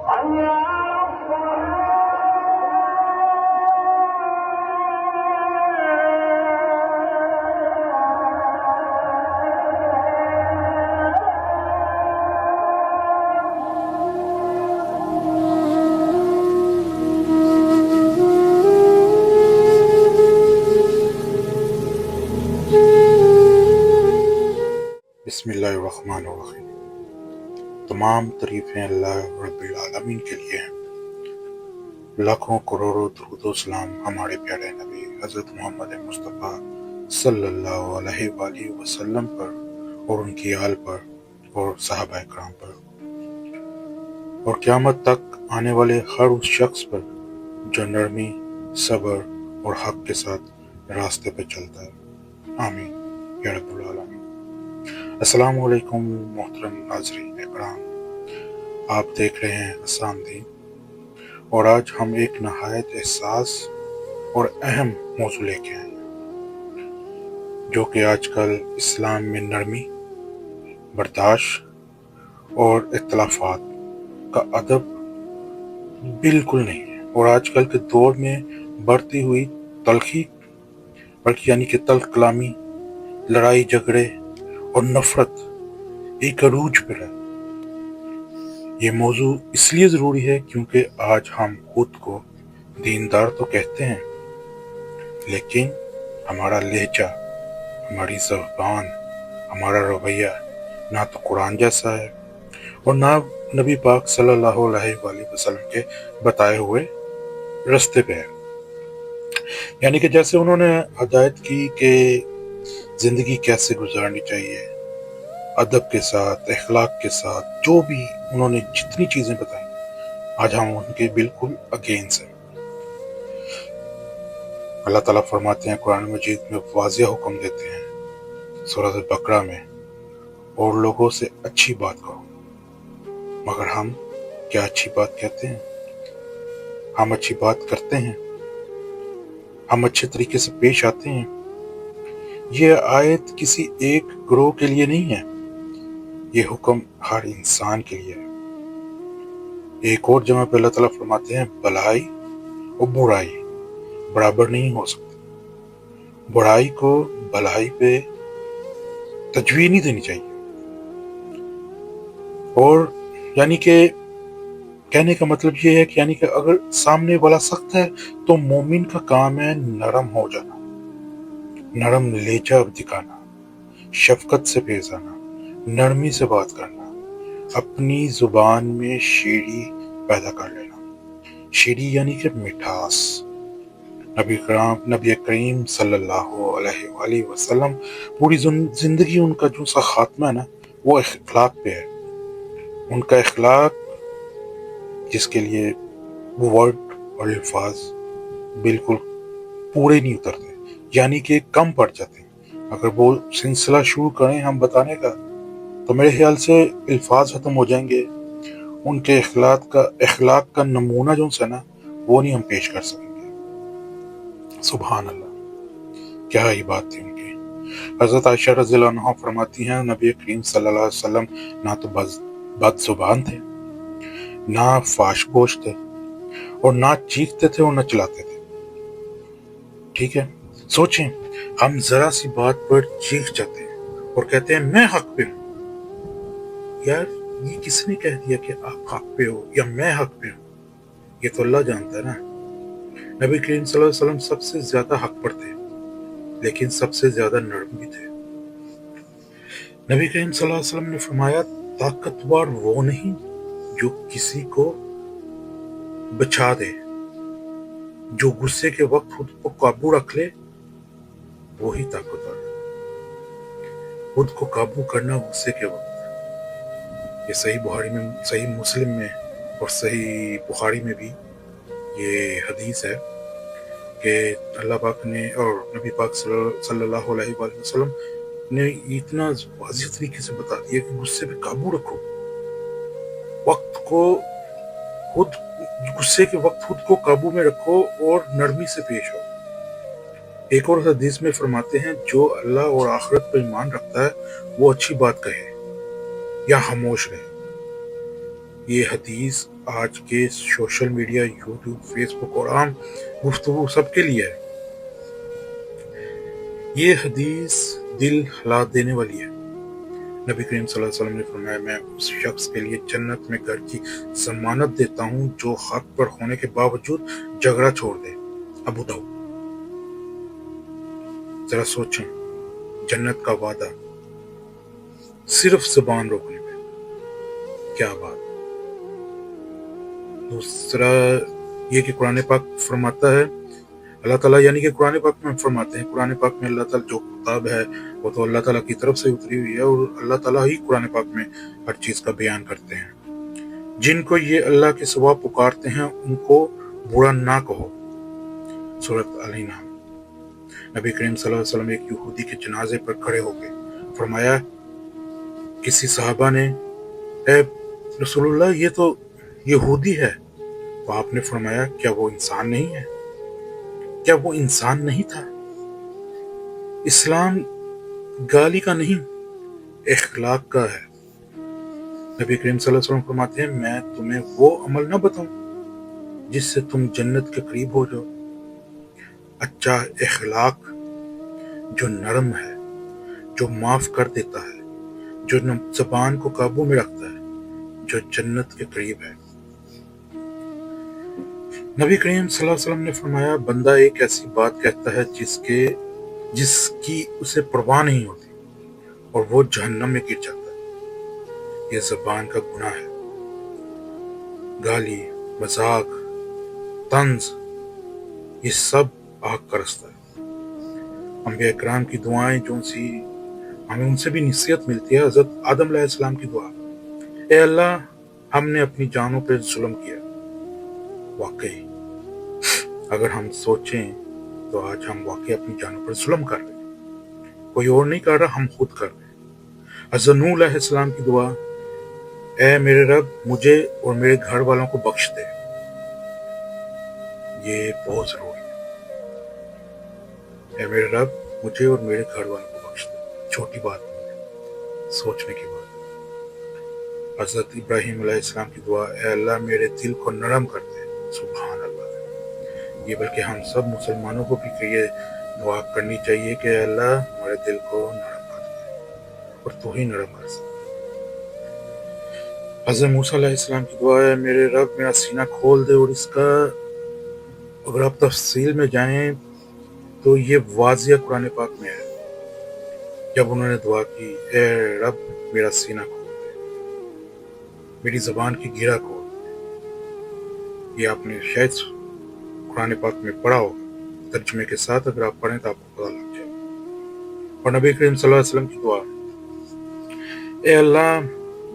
बिस्मिल्लाहिर्रहमानिर्रहीम। तमाम तारीफ़ें अल्लाह रब्बिल आलमीन के लिए हैं। लाखों करोड़ों दुरूद व सलाम हमारे प्यारे नबी हज़रत मोहम्मद मुस्तफ़ा सल्लल्लाहु अलैहि वसल्लम पर और उनकी आल पर और सहाबा किराम पर और क़यामत तक आने वाले हर उस शख्स पर जो नरमी, सब्र और हक़ के साथ रास्ते पर चलता है। आमीन या रब्बुल आलमीन। अस्सलामु अलैकुम मोहतरम नाज़रीन इकराम, आप देख रहे हैं आसान दीन और आज हम एक नहायत एहसास और अहम मौजू लेके आए हैं जो कि आजकल इस्लाम में नरमी, बर्दाश्त और इख्तिलाफात का अदब बिल्कुल नहीं है और आजकल के दौर में बढ़ती हुई तल्खी बल्कि यानी कि तल्ख कलामी, लड़ाई झगड़े और नफरत एक अरूज पर है। ये मौजू इसलिए ज़रूरी है क्योंकि आज हम खुद को दीनदार तो कहते हैं, लेकिन हमारा लहजा, हमारी ज़बान, हमारा रवैया ना तो कुरान जैसा है और ना नबी पाक सल्लल्लाहु अलैहि वसल्लम के बताए हुए रास्ते पे है। यानी कि जैसे उन्होंने हदायत की कि ज़िंदगी कैसे गुजारनी चाहिए, अदब के साथ, अखलाक के साथ, जो भी उन्होंने जितनी चीज़ें बताई, आज हम उनके बिल्कुल अगेंस्ट हैं। अल्लाह ताला फरमाते हैं कुरान मजीद में, वाज़िह हुक्म देते हैं सूरह बकरा में, और लोगों से अच्छी बात कहो। मगर हम क्या अच्छी बात कहते हैं? हम अच्छी बात करते हैं? हम अच्छे तरीके से पेश आते हैं? ये आयत किसी एक ग्रोह के लिए नहीं है, ये हुक्म हर इंसान के लिए है। एक और जगह पे अल्लाह ताला फरमाते हैं, भलाई और बुराई बराबर नहीं हो सकती। बुराई को भलाई पे तजवीज़ नहीं देनी चाहिए। और यानी कि कहने का मतलब ये है कि यानी कि अगर सामने वाला सख्त है तो मोमिन का काम है नरम हो जाना, नरम लहजा दिखाना, शफकत से पेश आना, नरमी से बात करना, अपनी जुबान में शीरी पैदा कर लेना। शीरी यानी कि मिठास। नबी करीम सल्लल्लाहु अलैहि वसल्लम पूरी जिंदगी उनका जो सा खात्मा है ना, वो अखलाक पे है। उनका अखलाक जिसके लिए वो वर्ड और अल्फाज बिल्कुल पूरे नहीं उतरते, यानी कि कम पड़ जाते। अगर वो सिलसिला शुरू करें हम बताने का तो मेरे ख्याल से अल्फाज खत्म हो जाएंगे। उनके अखलाक का नमूना जो है ना, वो नहीं हम पेश कर सकेंगे। सुभान अल्लाह, क्या ही बात थी उनकी। हज़रत आयशा रज़ियल्लाहु अन्हा फरमाती हैं, नबी करीम सल्लल्लाहु अलैहि वसल्लम ना तो बदजुबान थे, ना फाशगोश थे, और ना चीखते थे और ना चिल्लाते थे। ठीक है, सोचें, हम जरा सी बात पर चीख जाते हैं और कहते हैं मैं हक पे हूं। यार, ये किसने कह दिया कि आप हक पे हो या मैं हक पे हूं? ये तो अल्लाह जानता है ना। नबी करीम सल्लल्लाहु अलैहि वसल्लम सबसे ज्यादा हक पर थे, लेकिन सबसे ज्यादा नरम भी थे। नबी करीम सल्लल्लाहु अलैहि वसल्लम ने फरमाया, ताकतवर वो नहीं जो किसी को बचा दे, जो गुस्से के वक्त खुद को काबू रख ले, वो ही ताकतवर है। खुद को काबू करना गुस्से के वक्त। ये सही बुखारी में, सही मुस्लिम में और सही बुखारी में भी ये हदीस है कि अल्लाह पाक ने और नबी पाक सल्लल्लाहु अलैहि वसल्लम ने इतना वाज़ेह तरीके से बता दिया कि गुस्से पे काबू रखो, वक्त को खुद, गुस्से के वक्त खुद को काबू में रखो और नरमी से पेश हो। एक और हदीस में फरमाते हैं, जो अल्लाह और आखिरत पर ईमान रखता है वो अच्छी बात कहे या खामोश रहे। یہ حدیث آج کے سوشل میڈیا، یوٹیوب، فیس بک اور عام گفتگو سب کے لیے ہے۔ یہ حدیث دل ہلا دینے والی ہے۔ نبی کریم صلی اللہ علیہ وسلم نے فرمایا، میں اس شخص کے لیے جنت میں گھر کی ضمانت دیتا ہوں جو حق پر ہونے کے باوجود جھگڑا چھوڑ دے۔ ابو داؤد۔ ذرا سوچیں، جنت کا وعدہ صرف زبان روکنے پہ، کیا بات۔ دوسرا یہ کہ قرآن پاک فرماتا ہے، اللہ تعالیٰ یعنی کہ قرآن پاک میں فرماتے ہیں، قرآن پاک میں اللہ تعالیٰ جو کتاب ہے وہ تو اللہ تعالیٰ کی طرف سے اتری ہوئی ہے، اور اللہ تعالیٰ ہی قرآن پاک میں ہر چیز کا بیان کرتے ہیں۔ جن کو یہ اللہ کے سوا پکارتے ہیں ان کو برا نہ کہو۔ سورۃ الانعام۔ نبی کریم صلی اللہ علیہ وسلم ایک یہودی کے جنازے پر کھڑے ہو گئے، فرمایا، کسی صحابہ نے، اے رسول اللہ یہ تو یہودی ہے، تو آپ نے فرمایا، کیا وہ انسان نہیں ہے؟ کیا وہ انسان نہیں تھا؟ اسلام گالی کا نہیں، اخلاق کا ہے۔ نبی کریم صلی اللہ علیہ وسلم فرماتے ہیں، میں تمہیں وہ عمل نہ بتاؤں جس سے تم جنت کے قریب ہو جاؤ۔ اچھا اخلاق جو نرم ہے، جو معاف کر دیتا ہے، جو زبان کو قابو میں رکھتا ہے، جو جنت کے قریب ہے۔ نبی کریم صلی اللہ علیہ وسلم نے فرمایا، بندہ ایک ایسی بات کہتا ہے جس کی اسے پرواہ نہیں ہوتی اور وہ جہنم میں گر جاتا ہے۔ یہ زبان کا گناہ ہے۔ گالی، مذاق، طنز، یہ سب آگ کا رستہ ہے۔ انبیاء کرام کی دعائیں جو سی ہمیں ان سے بھی نصیحت ملتی ہے۔ حضرت آدم علیہ السلام کی دعا، اے اللہ ہم نے اپنی جانوں پہ ظلم کیا۔ واقعی اگر ہم سوچیں تو آج ہم واقعی اپنی جانوں پر ظلم کر رہے ہیں، کوئی اور نہیں کر رہا، ہم خود کر رہے ہیں۔ حضرت نوح علیہ السلام کی دعا، اے میرے رب مجھے اور میرے گھر والوں کو بخش دے۔ یہ بہت ضروری ہے۔ اے میرے رب مجھے اور میرے گھر والوں کو بخش دے، چھوٹی بات نہیں ہے، سوچنے کی بات ہے۔ حضرت ابراہیم علیہ السلام کی دعا، اے اللہ میرے دل کو نرم کر دے۔ سبحان اللہ۔ یہ بلکہ ہم سب مسلمانوں کو بھی یہ دعا کرنی چاہیے کہ اے اللہ ہمارے دل کو نرم کر دے، اور تو ہی نرم کر سکتے۔ حضرت موسیٰ علیہ السلام کی دعا ہے، میرے رب میرا سینہ کھول دے، اور اس کا اگر آپ تفصیل میں جائیں تو یہ واضح قرآن پاک میں ہے۔ جب انہوں نے دعا کی، اے رب میرا سینہ کھول دے، میری زبان کی گرہ کھول دے۔ یہ آپ نے شاید قرآن پاک میں پڑھا ہوگا، ترجمے کے ساتھ اگر آپ پڑھیں تو آپ کو پتہ لگ جائے۔ اور نبی کریم صلی اللہ علیہ وسلم کی دعا، اے اللہ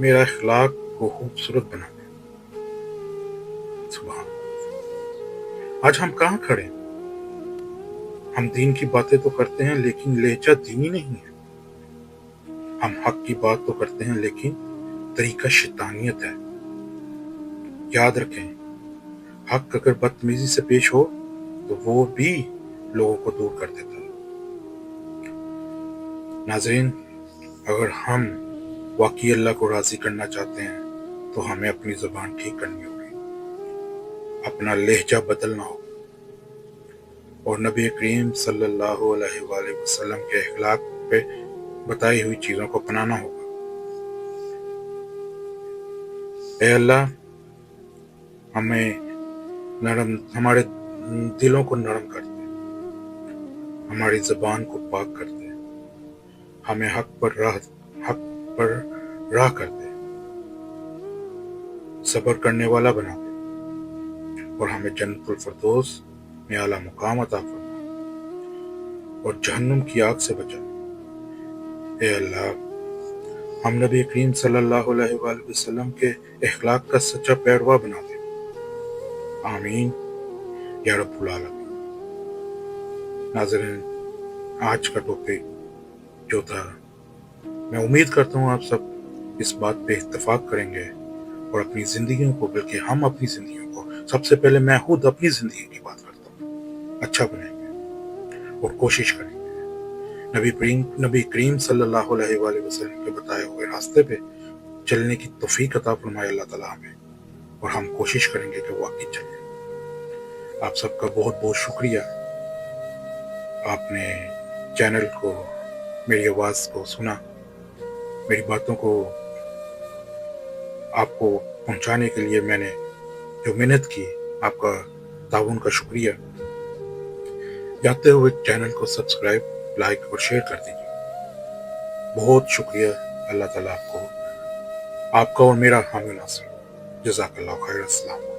میرا اخلاق کو خوبصورت بنا دے۔ سبحان اللہ۔ آج ہم کہاں کھڑے ہیں؟ ہم دین کی باتیں تو کرتے ہیں لیکن لہجہ دینی نہیں ہے۔ ہم حق کی بات تو کرتے ہیں لیکن طریقہ شیطانیت ہے۔ یاد رکھیں، حق اگر بدتمیزی سے پیش ہو تو وہ بھی لوگوں کو دور کر دیتا ہے۔ ناظرین، اگر ہم واقعی اللہ کو راضی کرنا چاہتے ہیں تو ہمیں اپنی زبان ٹھیک کرنی ہوگی، اپنا لہجہ بدلنا ہوگا، اور نبی کریم صلی اللہ علیہ وآلہ وسلم کے اخلاق پہ بتائی ہوئی چیزوں کو اپنانا ہوگا۔ اے اللہ ہمارے دلوں کو نرم کر دے، ہماری زبان کو پاک کر دے، ہمیں حق پر راہ کر دے، صبر کرنے والا بنا دے، اور ہمیں جنت الفردوس میں اعلیٰ مقام عطا فرما، اور جہنم کی آگ سے بچا۔ اے اللہ ہم نبی کریم صلی اللہ علیہ وآلہ وسلم کے اخلاق کا سچا پیروا بنا دے۔ آمین یا رب العالمین۔ ناظرین، آج کا ٹاپک جو تھا، میں امید کرتا ہوں آپ سب اس بات پہ اتفاق کریں گے اور اپنی زندگیوں کو، بلکہ ہم اپنی زندگیوں کو، سب سے پہلے میں خود اپنی زندگی کی بات کرتا ہوں، اچھا بنائیں گے اور کوشش کریں گے نبی کریم صلی اللہ علیہ وآلہ وسلم کے بتائے ہوئے راستے پہ चलने की तौफीक अता फरमाए अल्लाह ताला हमें, और हम कोशिश करेंगे कि वाकई चलें। आप सबका बहुत बहुत शुक्रिया, आपने चैनल को, मेरी आवाज़ को सुना, मेरी बातों को आपको पहुंचाने के लिए मैंने जो मेहनत की, आपका ताउन का शुक्रिया। जाते हुए चैनल को सब्सक्राइब, लाइक और शेयर कर दीजिए। बहुत शुक्रिया। अल्लाह ताला आपको, आपका और मेरा हामी नासिर। जज़ाकल्लाह खैर। अस्सलाम।